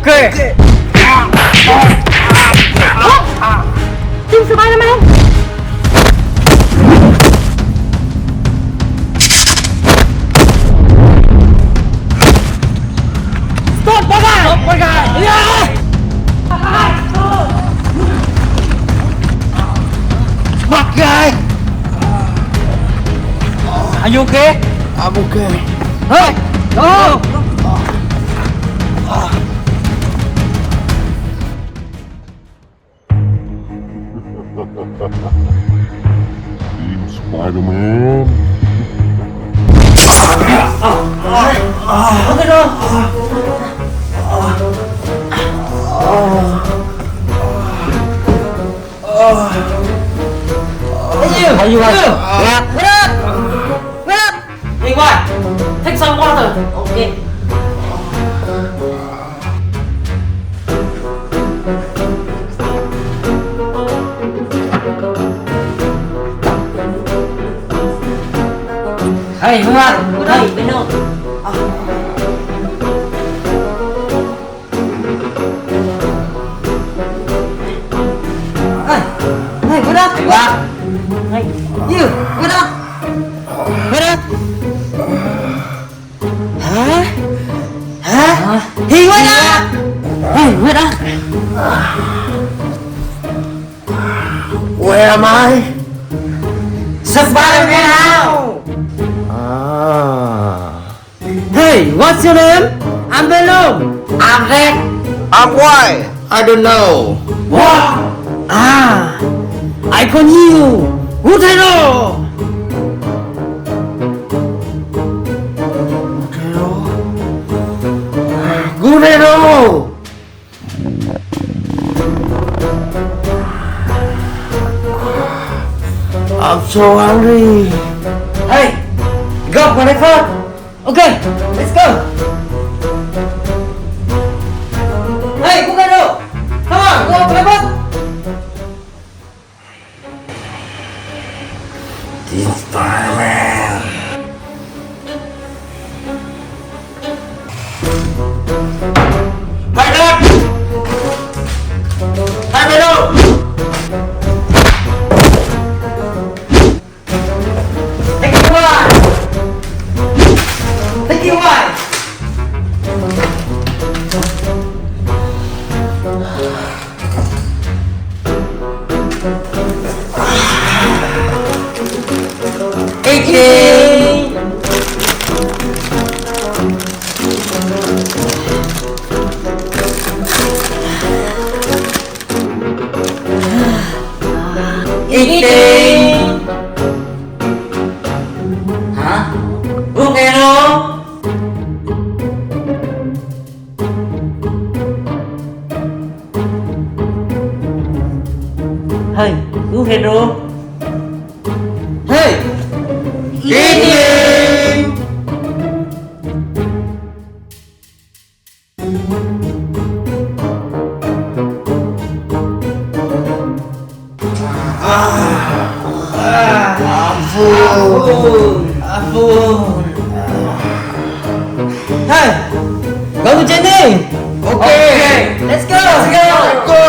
Okay. Team Spider-Man. Stop, bad guy. Stop, bad guy. Yeah. Bad guy. Are you okay? I'm okay. Hey, go. Team Spider-Man. Okay rồi. How you guys? Get up. Get up. Hey, boy. Take some water. Okay. Hey, Hương Anh. Hey, bên đâu? Hey, get up. Hey, what? Hey, you, get up. Get up. Hả? Hả? He get up. Hey, get up. Where am I? Spider-Man now. Ah. Hey, what's your name? I'm Venom. I'm Red. I'm white. I don't know. What? Ah, I call you Utero. Gurero. I'm so hungry. Hey, go for the phone. Okay, let's go. Hey, Utero, come on, go for the phone. Team Spider-Man. Hey, Red. Hey, Venom. Take it one. Take it one. Eating. Eating. Hả? Uống nghe đâu? Hey, uống hero. Hey, eating. Hey, go to Jenny. Okay, let's go. Let's go.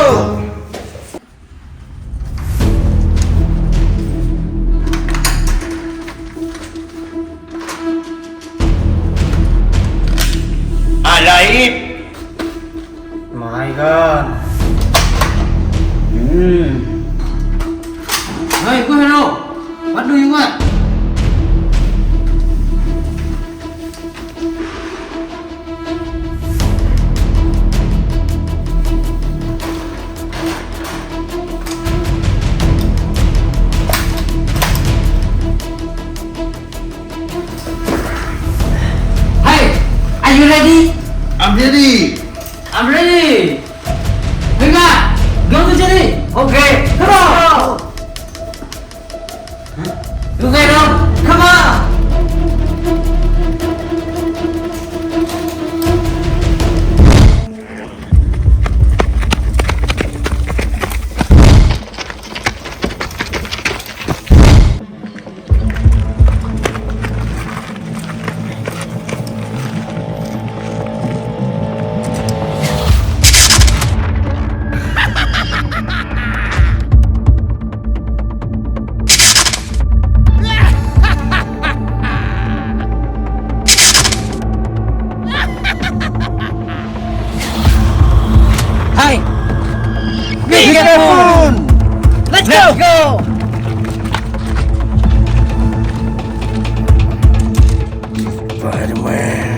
I like it. My God. Hey, good hero. What do you want? Hey, are you ready? I'm ready. I'm ready. Hương Anh, go to Jenny. Okay, come on. You get up. Come on. Be careful! Let's go! Spider-Man.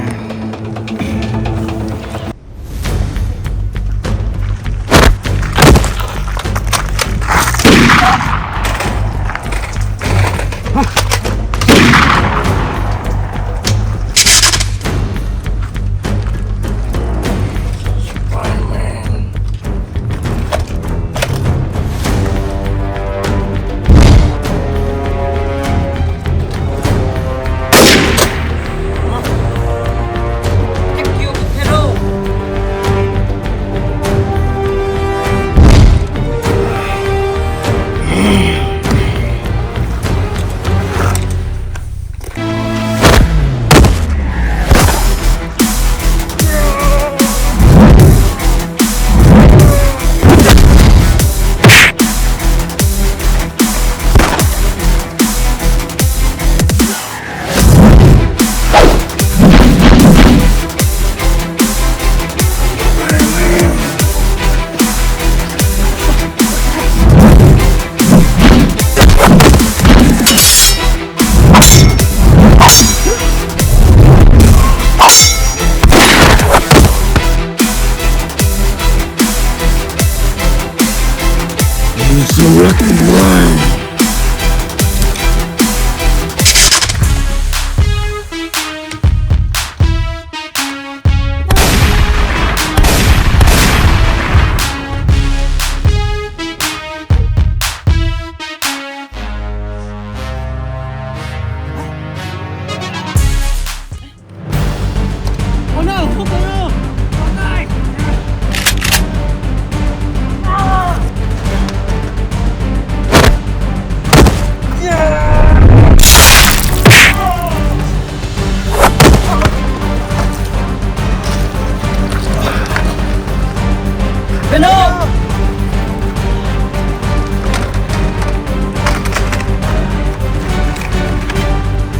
Spider-Man. Thank you, hero! Use the wrecking line. Oh no! Oh no! Oh no! Venom!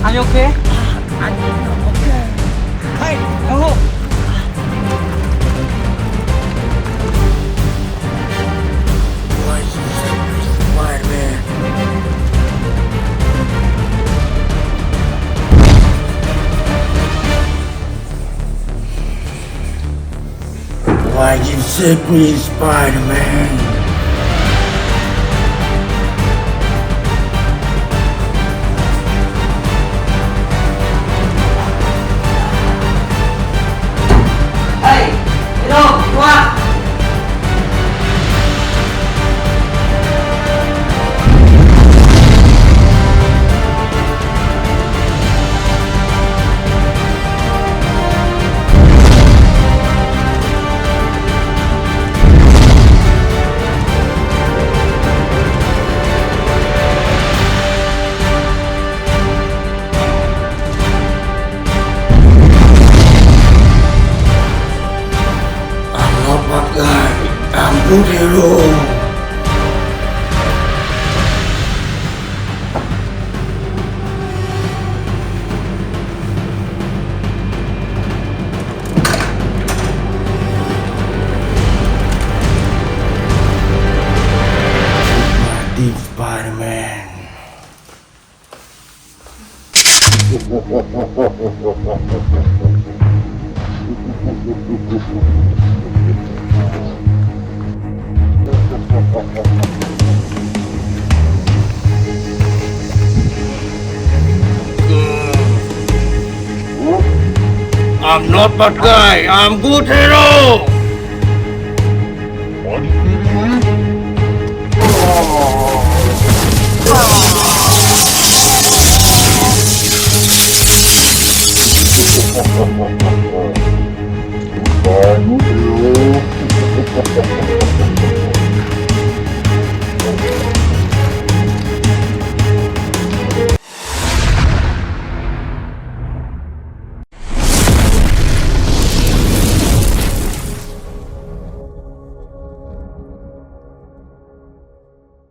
Are you okay? Hey, hello! Why is this Spider-Man? Why you sick me, Spider-Man? Hey, hero, keluar! I'm not bad guy. I'm good hero. My deep Spider-Man. I'm not bad guy. I'm good hero.